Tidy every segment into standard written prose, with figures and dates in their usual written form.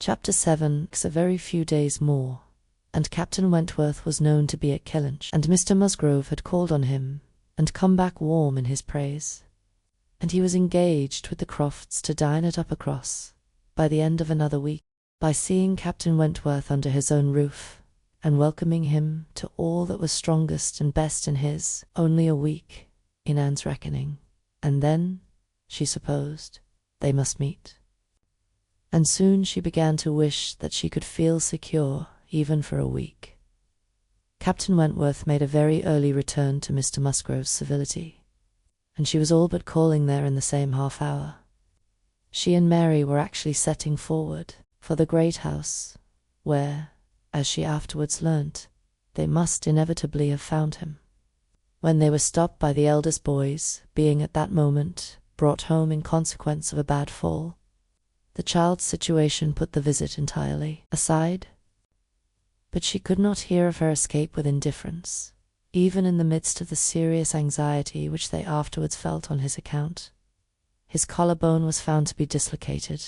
Chapter 7. A very few days more, and Captain Wentworth was known to be at Kellynch, and Mr. Musgrove had called on him, and come back warm in his praise. And he was engaged with the Crofts to dine at Uppercross, by the end of another week, by seeing Captain Wentworth under his own roof, and welcoming him to all that was strongest and best in his. Only a week, in Anne's reckoning, and then, she supposed, they must meet. And soon she began to wish that she could feel secure even for a week. Captain Wentworth made a very early return to Mr. Musgrove's civility, and she was all but calling there in the same half-hour. She and Mary were actually setting forward for the great house, where, as she afterwards learnt, they must inevitably have found him, when they were stopped by the eldest boys, being at that moment brought home in consequence of a bad fall. The child's situation put the visit entirely aside, but she could not hear of her escape with indifference, even in the midst of the serious anxiety which they afterwards felt on his account. His collarbone was found to be dislocated,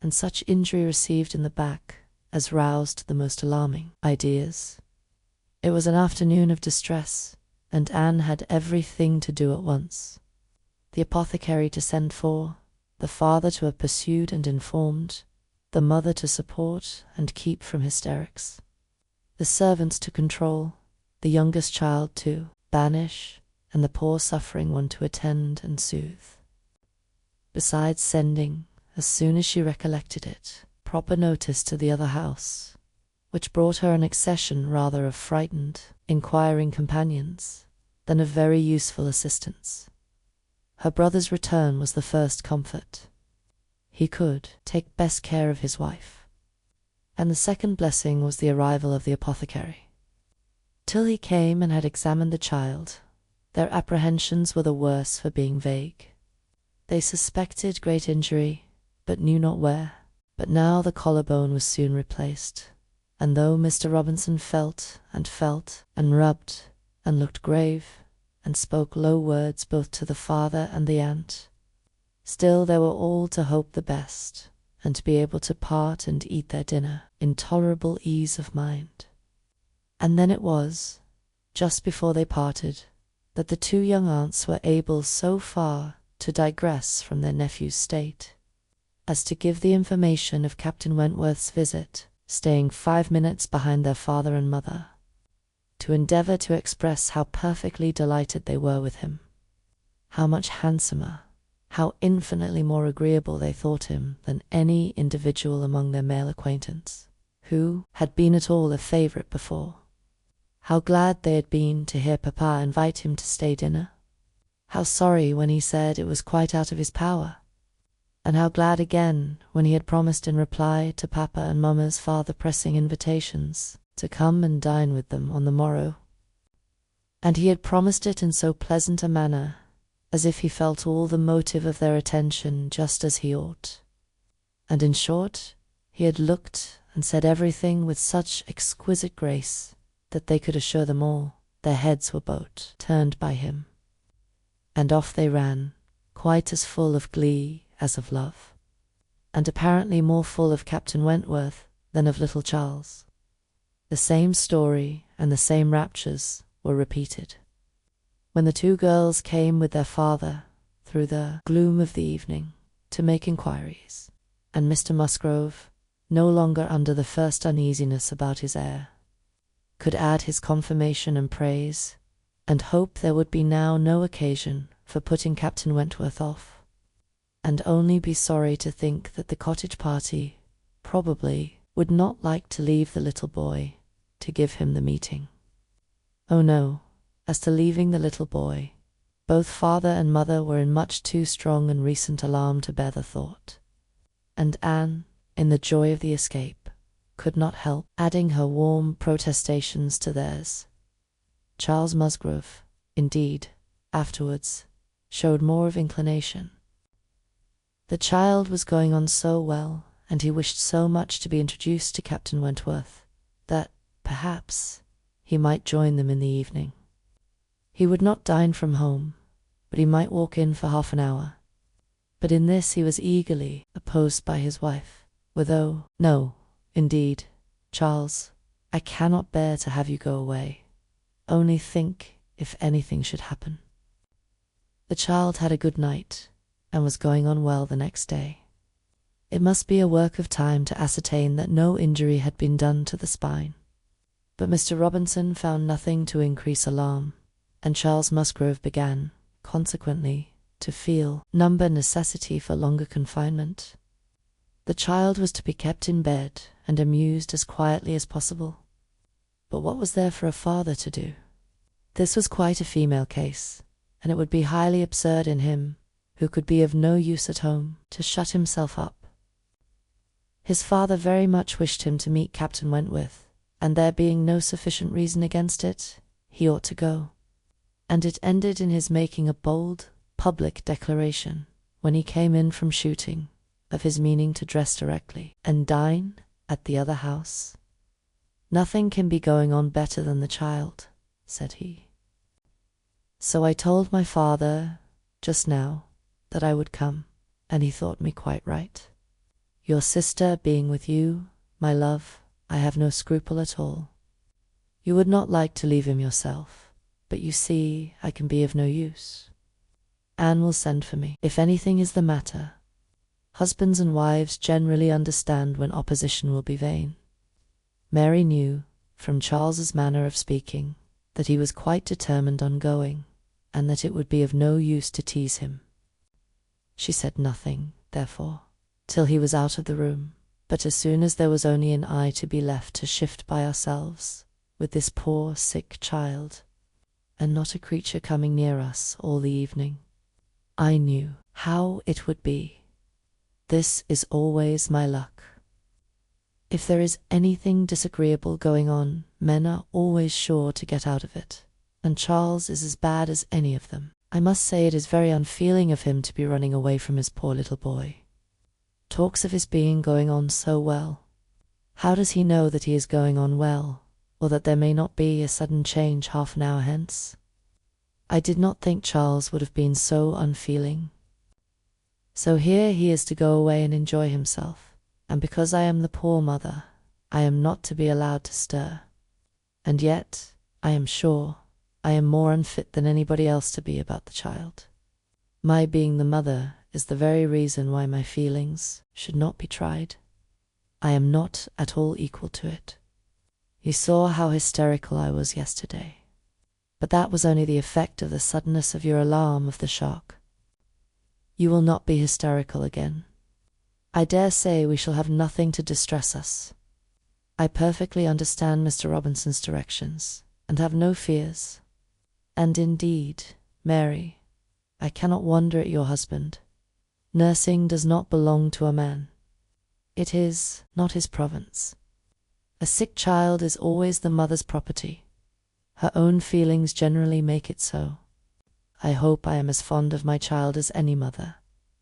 and such injury received in the back as roused the most alarming ideas. It was an afternoon of distress, and Anne had everything to do at once. The apothecary to send for, the father to have pursued and informed, the mother to support and keep from hysterics, the servants to control, the youngest child to banish, and the poor suffering one to attend and soothe. Besides sending, as soon as she recollected it, proper notice to the other house, which brought her an accession rather of frightened, inquiring companions than of very useful assistants. Her brother's return was the first comfort. He could take best care of his wife. And the second blessing was the arrival of the apothecary. Till he came and had examined the child, their apprehensions were the worse for being vague. They suspected great injury, but knew not where. But now the collarbone was soon replaced, and though Mr. Robinson felt and rubbed and looked grave, and spoke low words both to the father and the aunt, still they were all to hope the best, and to be able to part and eat their dinner in tolerable ease of mind. And then it was, just before they parted, that the two young aunts were able so far to digress from their nephew's state as to give the information of Captain Wentworth's visit, staying 5 minutes behind their father and mother, to endeavour to express how perfectly delighted they were with him, how much handsomer, how infinitely more agreeable they thought him than any individual among their male acquaintance, who had been at all a favourite before, how glad they had been to hear papa invite him to stay dinner, how sorry when he said it was quite out of his power, and how glad again when he had promised in reply to papa and mamma's farther pressing invitations to come and dine with them on the morrow. And he had promised it in so pleasant a manner, as if he felt all the motive of their attention just as he ought. And in short, he had looked and said everything with such exquisite grace that they could assure them all their heads were both turned by him. And off they ran, quite as full of glee as of love, and apparently more full of Captain Wentworth than of little Charles. The same story and the same raptures were repeated. When the two girls came with their father through the gloom of the evening to make inquiries, and Mr. Musgrove, no longer under the first uneasiness about his heir, could add his confirmation and praise, and hope there would be now no occasion for putting Captain Wentworth off, and only be sorry to think that the cottage party probably would not like to leave the little boy to give him the meeting. Oh no, as to leaving the little boy, both father and mother were in much too strong and recent alarm to bear the thought, and Anne, in the joy of the escape, could not help adding her warm protestations to theirs. Charles Musgrove, indeed, afterwards, showed more of inclination. The child was going on so well, and he wished so much to be introduced to Captain Wentworth, that, perhaps, he might join them in the evening. He would not dine from home, but he might walk in for half an hour. But in this he was eagerly opposed by his wife, No, indeed, Charles, I cannot bear to have you go away. Only think if anything should happen." The child had a good night, and was going on well the next day. It must be a work of time to ascertain that no injury had been done to the spine. But Mr. Robinson found nothing to increase alarm, and Charles Musgrove began, consequently, to feel number necessity for longer confinement. The child was to be kept in bed and amused as quietly as possible. But what was there for a father to do? This was quite a female case, and it would be highly absurd in him, who could be of no use at home, to shut himself up. His father very much wished him to meet Captain Wentworth, and there being no sufficient reason against it, he ought to go. And it ended in his making a bold, public declaration, when he came in from shooting, of his meaning to dress directly, and dine at the other house. "Nothing can be going on better than the child," said he. "So I told my father, just now, that I would come, and he thought me quite right. Your sister being with you, my love, I have no scruple at all. You would not like to leave him yourself, but you see I can be of no use. Anne will send for me, if anything is the matter. Husbands and wives generally understand when opposition will be vain." Mary knew, from Charles's manner of speaking, that he was quite determined on going, and that it would be of no use to tease him. She said nothing, therefore, till he was out of the room, but as soon as there was only an eye to be left to shift by ourselves, with this poor sick child, and not a creature coming near us all the evening, I knew how it would be. This is always my luck. If there is anything disagreeable going on, men are always sure to get out of it, and Charles is as bad as any of them. I must say it is very unfeeling of him to be running away from his poor little boy. Talks of his being going on so well. How does he know that he is going on well, or that there may not be a sudden change half an hour hence? I did not think Charles would have been so unfeeling. So here he is to go away and enjoy himself, and because I am the poor mother, I am not to be allowed to stir. And yet, I am sure, I am more unfit than anybody else to be about the child. My being the mother is the very reason why my feelings should not be tried. I am not at all equal to it. You saw how hysterical I was yesterday. But that was only the effect of the suddenness of your alarm of the shock. You will not be hysterical again. I dare say we shall have nothing to distress us. I perfectly understand Mr. Robinson's directions, and have no fears. And indeed, Mary, I cannot wonder at your husband. Nursing does not belong to a man. It is not his province. A sick child is always the mother's property. Her own feelings generally make it so. I hope I am as fond of my child as any mother,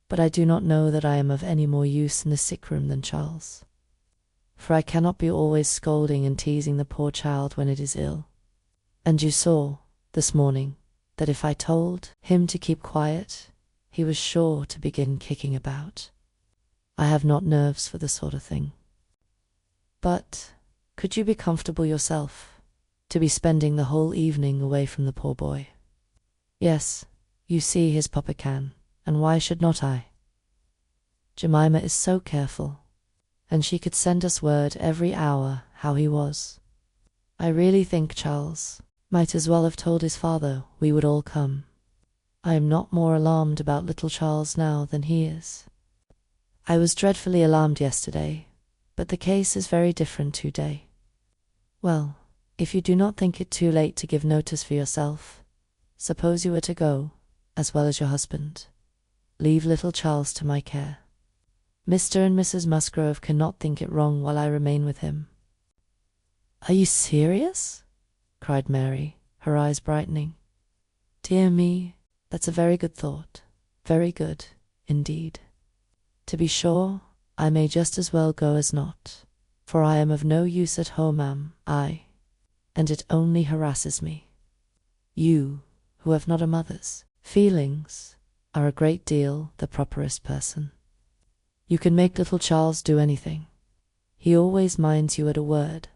but I do not know that I am of any more use in the sick room than Charles. For I cannot be always scolding and teasing the poor child when it is ill. And you saw, this morning, that if I told him to keep quiet, he was sure to begin kicking about. I have not nerves for the sort of thing. But could you be comfortable yourself, to be spending the whole evening away from the poor boy? Yes, you see his papa can, and why should not I? Jemima is so careful, and she could send us word every hour how he was. I really think Charles might as well have told his father we would all come. I am not more alarmed about little Charles now than he is. I was dreadfully alarmed yesterday, but the case is very different today. Well, if you do not think it too late to give notice for yourself, suppose you were to go, as well as your husband. Leave little Charles to my care. Mr. and Mrs. Musgrove cannot think it wrong while I remain with him." "Are you serious?" cried Mary, her eyes brightening. "Dear me, that's a very good thought. Very good, indeed. To be sure, I may just as well go as not, for I am of no use at home, and it only harasses me. You, who have not a mother's feelings, are a great deal the properest person. You can make little Charles do anything. He always minds you at a word.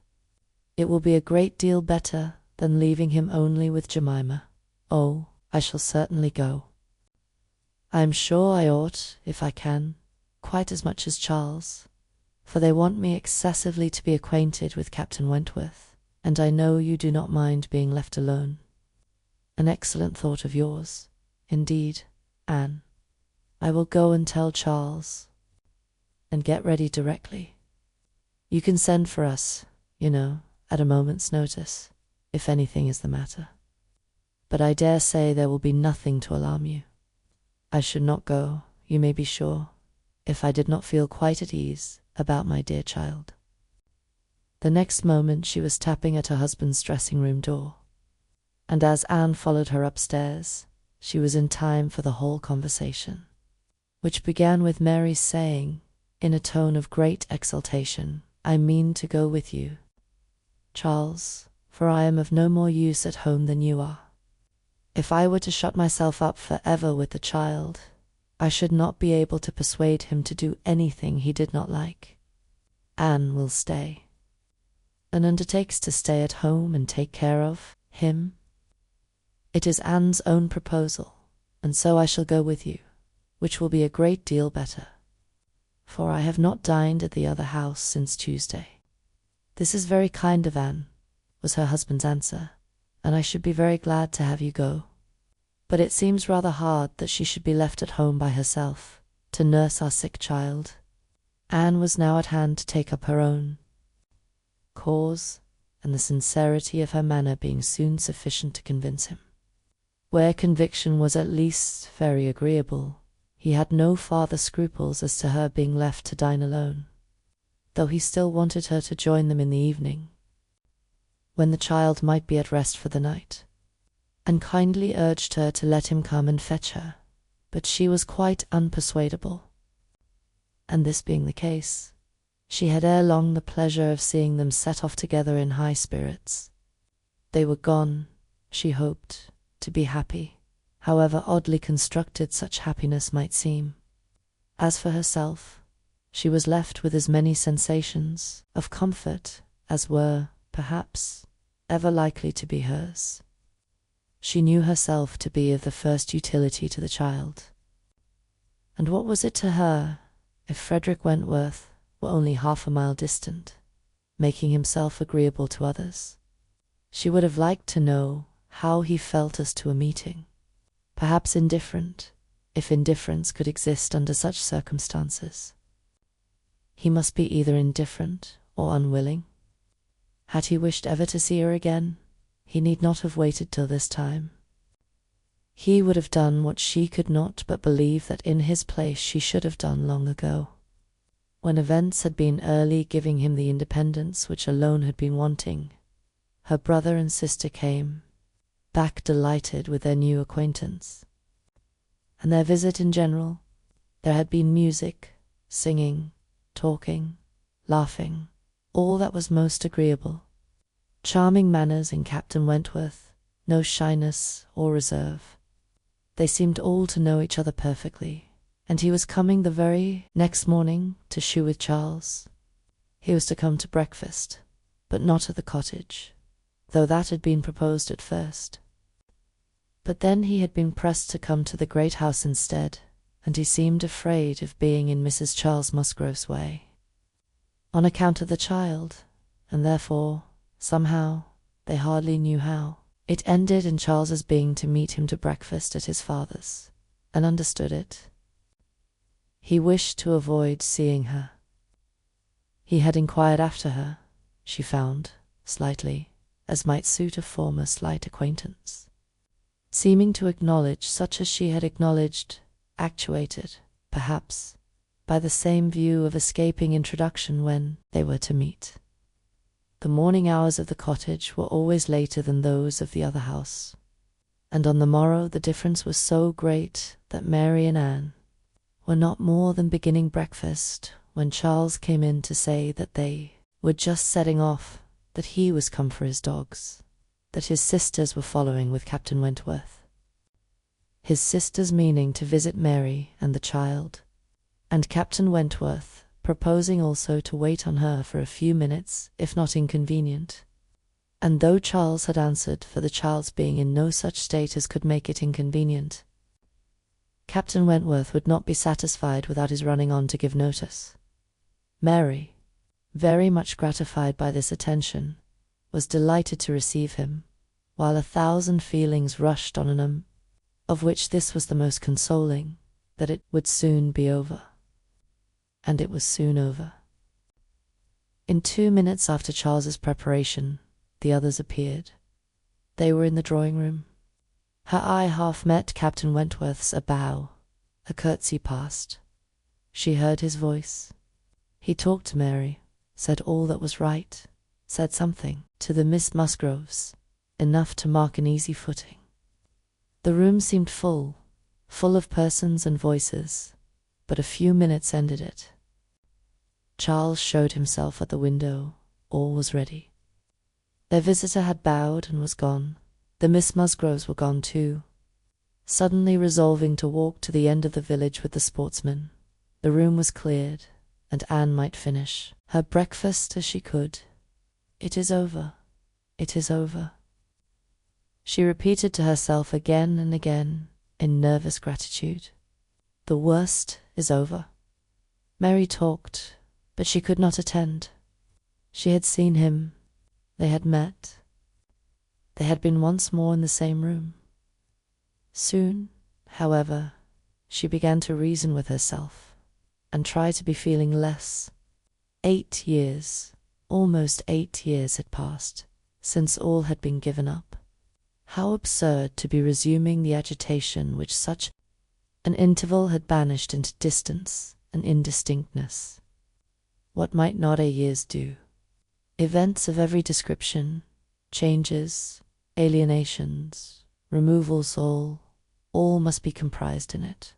It will be a great deal better than leaving him only with Jemima. Oh, I shall certainly go. I am sure I ought, if I can, quite as much as Charles, for they want me excessively to be acquainted with Captain Wentworth, and I know you do not mind being left alone. An excellent thought of yours, indeed, Anne. I will go and tell Charles, and get ready directly. You can send for us, you know, at a moment's notice, if anything is the matter. But I dare say there will be nothing to alarm you. I should not go, you may be sure, if I did not feel quite at ease about my dear child. The next moment she was tapping at her husband's dressing-room door, and as Anne followed her upstairs, she was in time for the whole conversation, which began with Mary's saying, in a tone of great exultation, "I mean to go with you, Charles, for I am of no more use at home than you are. If I were to shut myself up for ever with the child, I should not be able to persuade him to do anything he did not like. Anne will stay, and undertakes to stay at home and take care of him. It is Anne's own proposal, and so I shall go with you, which will be a great deal better, for I have not dined at the other house since Tuesday." "This is very kind of Anne," was her husband's answer, "and I should be very glad to have you go. But it seems rather hard that she should be left at home by herself, to nurse our sick child." Anne was now at hand to take up her own cause, and the sincerity of her manner being soon sufficient to convince him. Where conviction was at least very agreeable, he had no farther scruples as to her being left to dine alone, though he still wanted her to join them in the evening, when the child might be at rest for the night, and kindly urged her to let him come and fetch her, but she was quite unpersuadable. And this being the case, she had ere long the pleasure of seeing them set off together in high spirits. They were gone, she hoped, to be happy, however oddly constructed such happiness might seem. As for herself, she was left with as many sensations of comfort as were, perhaps, ever likely to be hers. She knew herself to be of the first utility to the child, and what was it to her if Frederick Wentworth were only half a mile distant, making himself agreeable to others? She would have liked to know how he felt as to a meeting, perhaps indifferent, if indifference could exist under such circumstances. He must be either indifferent or unwilling. Had he wished ever to see her again, he need not have waited till this time. He would have done what she could not but believe that in his place she should have done long ago. When events had been early giving him the independence which alone had been wanting, her brother and sister came back delighted with their new acquaintance, and their visit in general. There had been music, singing, talking, laughing, all that was most agreeable. Charming manners in Captain Wentworth, no shyness or reserve. They seemed all to know each other perfectly, and he was coming the very next morning to shew with Charles. He was to come to breakfast, but not at the cottage, though that had been proposed at first. But then he had been pressed to come to the great house instead, and he seemed afraid of being in Mrs. Charles Musgrove's way, on account of the child, and therefore, somehow, they hardly knew how, it ended in Charles's being to meet him to breakfast at his father's, and understood it. He wished to avoid seeing her. He had inquired after her, she found, slightly, as might suit a former slight acquaintance, seeming to acknowledge such as she had acknowledged, actuated, perhaps, by the same view of escaping introduction when they were to meet. The morning hours of the cottage were always later than those of the other house, and on the morrow the difference was so great that Mary and Anne were not more than beginning breakfast when Charles came in to say that they were just setting off, that he was come for his dogs, that his sisters were following with Captain Wentworth. His sisters meaning to visit Mary and the child, and Captain Wentworth, proposing also to wait on her for a few minutes, if not inconvenient. And though Charles had answered for the child's being in no such state as could make it inconvenient, Captain Wentworth would not be satisfied without his running on to give notice. Mary, very much gratified by this attention, was delighted to receive him, while 1,000 feelings rushed on him, of which this was the most consoling, that it would soon be over. And it was soon over. In 2 minutes after Charles's preparation, the others appeared. They were in the drawing-room. Her eye half met Captain Wentworth's, a bow, a curtsy passed. She heard his voice. He talked to Mary, said all that was right, said something to the Miss Musgroves, enough to mark an easy footing. The room seemed full of persons and voices, but a few minutes ended it. Charles showed himself at the window. All was ready. Their visitor had bowed and was gone. The Miss Musgroves were gone too. Suddenly resolving to walk to the end of the village with the sportsmen, the room was cleared, and Anne might finish her breakfast as she could. "It is over. It is over," she repeated to herself again and again in nervous gratitude. The worst is over. Mary talked, but she could not attend. She had seen him. They had met. They had been once more in the same room. Soon, however, she began to reason with herself, and try to be feeling less. 8 years, almost 8 years had passed, since all had been given up. How absurd to be resuming the agitation which such an interval had banished into distance and indistinctness. What might not a years do? Events of every description, changes, alienations, removals, all must be comprised in it.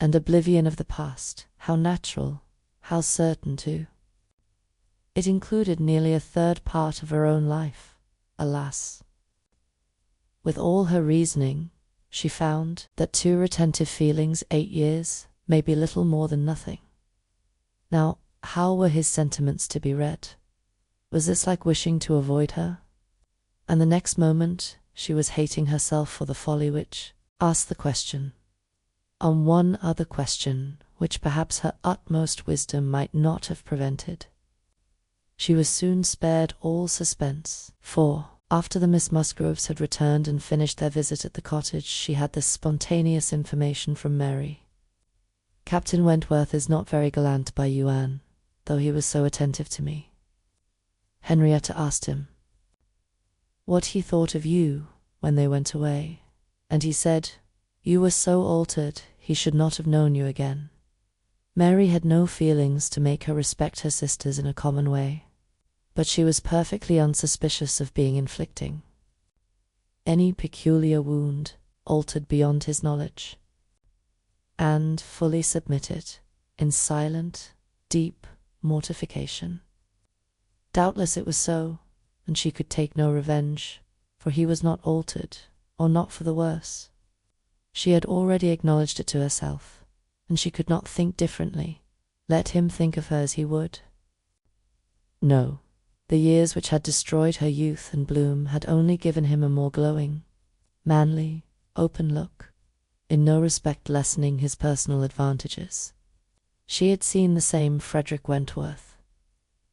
And oblivion of the past, how natural, how certain too. It included nearly 1/3 part of her own life, alas. With all her reasoning, she found that 2 retentive feelings 8 years may be little more than nothing. Now, how were his sentiments to be read? Was this like wishing to avoid her? And the next moment she was hating herself for the folly which asked the question, on one other question which perhaps her utmost wisdom might not have prevented. She was soon spared all suspense, for, after the Miss Musgroves had returned and finished their visit at the cottage, she had this spontaneous information from Mary. "Captain Wentworth is not very gallant by you, Anne, though he was so attentive to me." Henrietta asked him what he thought of you when they went away, and he said, "You were so altered, he should not have known you again." Mary had no feelings to make her respect her sisters in a common way, but she was perfectly unsuspicious of being inflicting any peculiar wound altered beyond his knowledge, and fully submitted in silent, deep mortification. Doubtless it was so, and she could take no revenge, for he was not altered, or not for the worse. She had already acknowledged it to herself, and she could not think differently, let him think of her as he would. No, the years which had destroyed her youth and bloom had only given him a more glowing, manly, open look, in no respect lessening his personal advantages. She had seen the same Frederick Wentworth,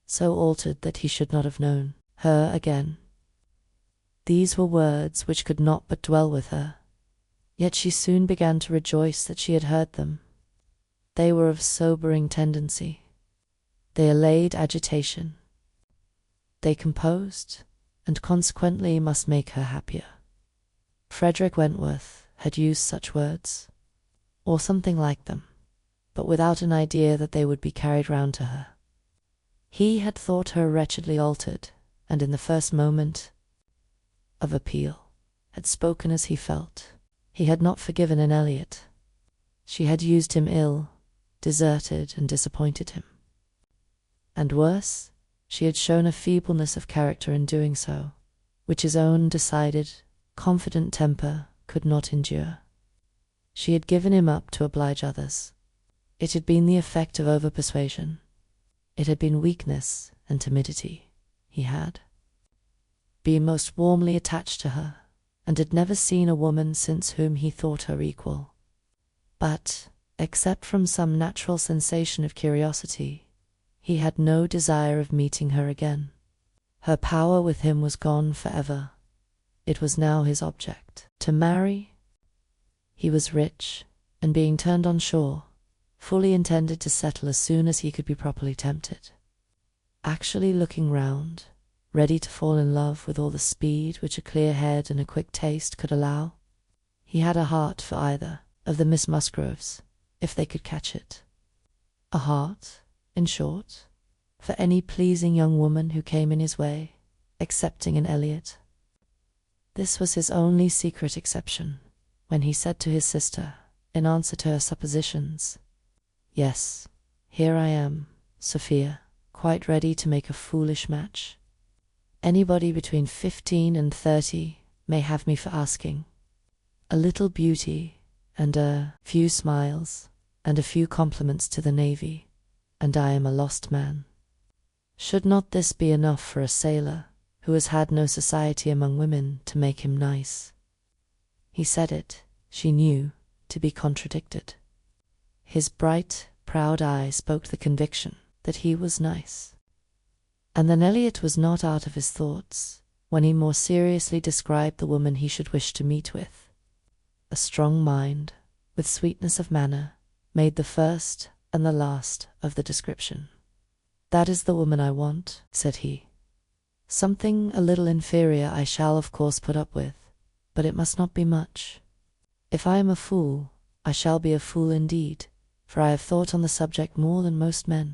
so altered that he should not have known her again. These were words which could not but dwell with her, yet she soon began to rejoice that she had heard them. They were of sobering tendency. They allayed agitation. They composed, and consequently must make her happier. Frederick Wentworth had used such words, or something like them, but without an idea that they would be carried round to her. He had thought her wretchedly altered, and in the first moment of appeal had spoken as he felt. He had not forgiven an Eliot. She had used him ill, deserted and disappointed him. And worse, she had shown a feebleness of character in doing so, which his own decided, confident temper could not endure. She had given him up to oblige others. It had been the effect of over-persuasion. It had been weakness and timidity. He had been most warmly attached to her, and had never seen a woman since whom he thought her equal. But, except from some natural sensation of curiosity, he had no desire of meeting her again. Her power with him was gone forever. It was now his object to marry. He was rich, and being turned on shore, fully intended to settle as soon as he could be properly tempted. Actually looking round, ready to fall in love with all the speed which a clear head and a quick taste could allow, he had a heart for either of the Miss Musgroves, if they could catch it. A heart, in short, for any pleasing young woman who came in his way, excepting an Elliot. This was his only secret exception, when he said to his sister, in answer to her suppositions, "Yes, here I am, Sophia, quite ready to make a foolish match. Anybody between 15 and 30 may have me for asking. A little beauty, and a few smiles, and a few compliments to the navy, and I am a lost man. Should not this be enough for a sailor who has had no society among women to make him nice?" He said it, she knew, to be contradicted. His bright, proud eye spoke the conviction that he was nice. And then Elliot was not out of his thoughts when he more seriously described the woman he should wish to meet with. A strong mind, with sweetness of manner, made the first and the last of the description. "That is the woman I want," said he. "Something a little inferior I shall of course put up with, but it must not be much. If I am a fool, I shall be a fool indeed, for I have thought on the subject more than most men.